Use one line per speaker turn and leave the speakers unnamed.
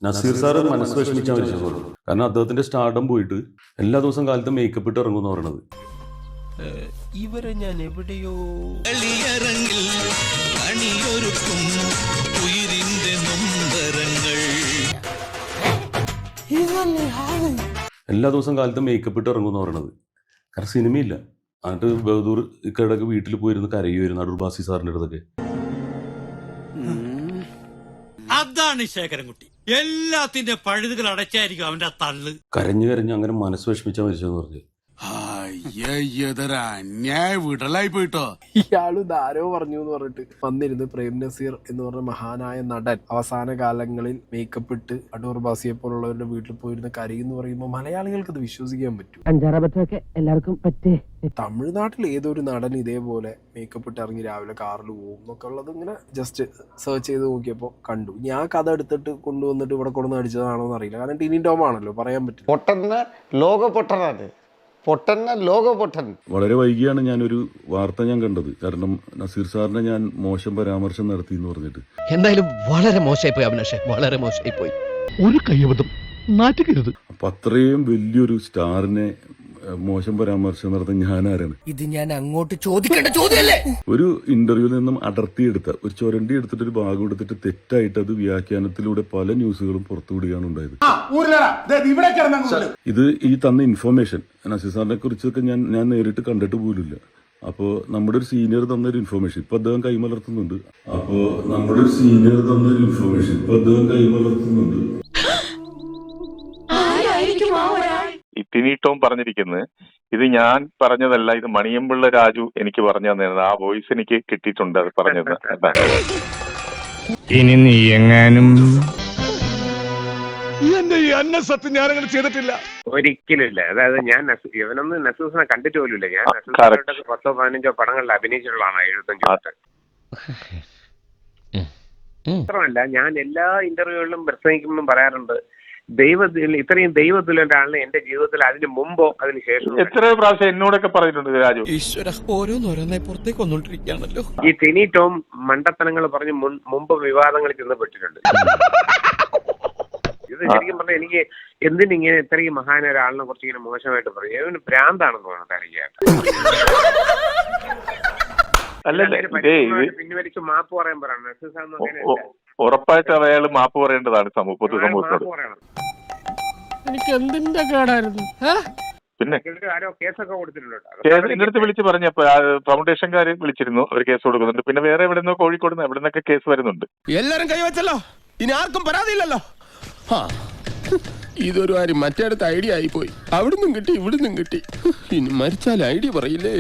Naseer sir മനസ്സ് വിഷമിച്ചാൽ മരിച്ചോളൂ. കാരണം അദ്ദേഹത്തിന്റെ സ്റ്റാർഡം പോയിട്ട് എല്ലാ ദിവസം കാലത്ത് മേക്കപ്പ് ഇട്ട് ഇറങ്ങുമെന്ന് പറയണത്.
ഇവരെ ഞാൻ എവിടെയോ
എല്ലാ ദിവസം കാലത്ത് മേക്കപ്പ് ഇട്ട് ഇറങ്ങുമെന്ന് പറയണത്. കാരണം സിനിമയില്ല. എന്നിട്ട് ബഹദൂർ ഇക്കടക്ക് വീട്ടിൽ പോയിരുന്ന് കരയുമായിരുന്നു അടൂർ ബാസി സാറിന്റെ അടുത്തൊക്കെ.
അതാണ് ശേഖരൻകുട്ടി. എല്ലാത്തിന്റെ പഴുതുകൾ അടച്ചായിരിക്കും അവന്റെ തള്ളു.
കരഞ്ഞു കരഞ്ഞ് അങ്ങനെ മനസ്സ് വിഷമിച്ചാൽ മരിച്ചെന്ന് പറഞ്ഞു.
വിടലായി പോയിട്ടോ.
ഇയാള് ധാരോ പറഞ്ഞു എന്ന് പറഞ്ഞിട്ട് വന്നിരുന്ന് പ്രേം നസീർ എന്ന് പറഞ്ഞ മഹാനായ നടൻ അവസാന കാലങ്ങളിൽ മേക്കപ്പ് ഇട്ട് അടൂർ ബാസിയെ പോലുള്ളവരുടെ വീട്ടിൽ പോയിരുന്ന കരയെന്ന് പറയുമ്പോൾ മലയാളികൾക്ക് അത് വിശ്വസിക്കാൻ പറ്റും.
അഞ്ചാറബത്തൊക്കെ എല്ലാവർക്കും പറ്റേ.
തമിഴ്നാട്ടിൽ ഏതൊരു നടൻ ഇതേപോലെ മേക്കപ്പ് ഇട്ട് ഇറങ്ങി രാവിലെ കാറിൽ പോകും എന്നൊക്കെ ഉള്ളത് ഇങ്ങനെ ജസ്റ്റ് സെർച്ച് ചെയ്ത് നോക്കിയപ്പോൾ കണ്ടു. ഞാൻ കഥ എടുത്തിട്ട് കൊണ്ടുവന്നിട്ട് ഇവിടെ കൊണ്ടുവന്ന് അടിച്ചതാണോ എന്ന് അറിയില്ല. കാരണം ടിനി ടോം ആണല്ലോ, പറയാൻ പറ്റും.
വളരെ വൈകിയാണ് ഞാനൊരു വാർത്ത കണ്ടത്. കാരണം നസീർ സാറിനെ ഞാൻ മോശം പരാമർശം നടത്തി എന്ന് പറഞ്ഞിട്ട്.
എന്തായാലും വളരെ മോശമായി പോയി അഭിലാഷേ, വളരെ മോശമായി പോയി. ഒരു കയ്യബദ്ധം നാറ്റുകരുത്.
അപ്പൊ അത്രയും വലിയൊരു സ്റ്റാറിനെ മോശം പരാമർശം നടത്താൻ ഞാൻ ആരാണ്?
ഇത് ഞാൻ അങ്ങോട്ട് ചോദിക്കേണ്ട ചോദ്യമല്ലേ?
ഒരു ഇന്റർവ്യൂവിൽ നിന്നും അടർത്തിയെടുത്ത ഒരു ചുരണ്ടി എടുത്തിട്ട് ഒരു ഭാഗം എടുത്തിട്ട് തെറ്റായിട്ട് അത് വ്യാഖ്യാനത്തിലൂടെ പല ന്യൂസുകളും പുറത്തുവിടുകയാണ് ഉണ്ടായത്. ഇത് ഈ തന്ന ഇൻഫർമേഷൻ നസീർ സാറിനെ കുറിച്ചൊക്കെ ഞാൻ നേരിട്ട് കണ്ടിട്ട് പോലുമില്ല. അപ്പോ നമ്മുടെ ഒരു സീനിയർ തന്നൊരു ഇൻഫർമേഷൻ ഇപ്പൊ അദ്ദേഹം കൈമലർത്തുന്നുണ്ട്.
ടിനി ടോം പറഞ്ഞിരിക്കുന്നത് ഇത് ഞാൻ പറഞ്ഞതല്ല, ഇത് മണിയമ്പിള്ള രാജു എനിക്ക് പറഞ്ഞു തന്നത്. ആ വോയിസ് എനിക്ക് കിട്ടിയിട്ടുണ്ട് അത് പറഞ്ഞത്.
ഇനി നീ എങ്ങാനും
സത്യം ഞാനങ്ങനെ ചെയ്തിട്ടില്ല,
ഒരിക്കലുമില്ല. അതായത് ഞാൻ ഇവനൊന്നും നസൂസിനെ കണ്ടിട്ട് പോലുമില്ല. ഞാൻ നസൂസിനോട്ട് 10-15 പടങ്ങളിൽ അഭിനയിച്ചിട്ടുള്ളതാണ് 75 തൊട്ട്. മാത്രമല്ല ഞാൻ എല്ലാ ഇന്റർവ്യൂകളിലും പ്രസംഗിക്കുമ്പോഴും പറയാറുണ്ട്, ഇത്രയും ദൈവതുല്യന്റെ ആളിനെ എന്റെ ജീവിതത്തിൽ അതിന് മുമ്പോ അതിന് ശേഷം
എത്ര പ്രാവശ്യം എന്നോടൊക്കെ പറഞ്ഞിട്ടുണ്ട് രാജു.
ഈശ്വര, ഓരോന്നോരോന്നായി പുറത്തേക്ക് വന്നോണ്ടിരിക്കുകയാണല്ലോ.
ഈ ടിനി ടോം മണ്ടത്തനങ്ങൾ പറഞ്ഞ് മുമ്പ് വിവാദങ്ങളിൽ ചെന്നപ്പെട്ടിട്ടുണ്ട്. ഇത് ശരിക്കും പറഞ്ഞാൽ എനിക്ക് എന്തിനിങ്ങനെ ഇത്രയും മഹാന ഒരാളിനെ കുറിച്ച് ഇങ്ങനെ മോശമായിട്ട് പറയും. ഇവന് ഭ്രാന്താണെന്ന് തോന്നുന്നു തനിക്കായിട്ട്. പിൻവലിച്ച് മാപ്പ് പറയാൻ പറയണം.
ഉറപ്പായിട്ട് അയാൾ മാപ്പ് പറയേണ്ടതാണ് പൊതുസമൂഹത്തോട്.
എനിക്ക് എന്തിന്റെ കേടായിരുന്നു.
പിന്നെ
ആരോ കേസൊക്കെ കൊടുത്തിട്ടുണ്ട്.
എന്റെ അടുത്ത് വിളിച്ച് പറഞ്ഞപ്പോ ഫൗണ്ടേഷൻകാര് വിളിച്ചിരുന്നു, അവർ കേസ് കൊടുക്കുന്നുണ്ട്. പിന്നെ വേറെ എവിടെ നിന്നോ കോഴിക്കോട് നിന്ന് എവിടെ നിന്നൊക്കെ കേസ് വരുന്നുണ്ട്.
എല്ലാരും കൈവച്ചല്ലോ, ഇനി ആർക്കും പരാതിയില്ലല്ലോ. ഇതൊരു കാര്യം മറ്റേടത്ത് ഐഡിയ ആയിപ്പോയി. അവിടുന്നും കിട്ടി ഇവിടുന്നും കിട്ടി. ഇനി മരിച്ചാൽ ഐഡിയ പറയില്ലേ.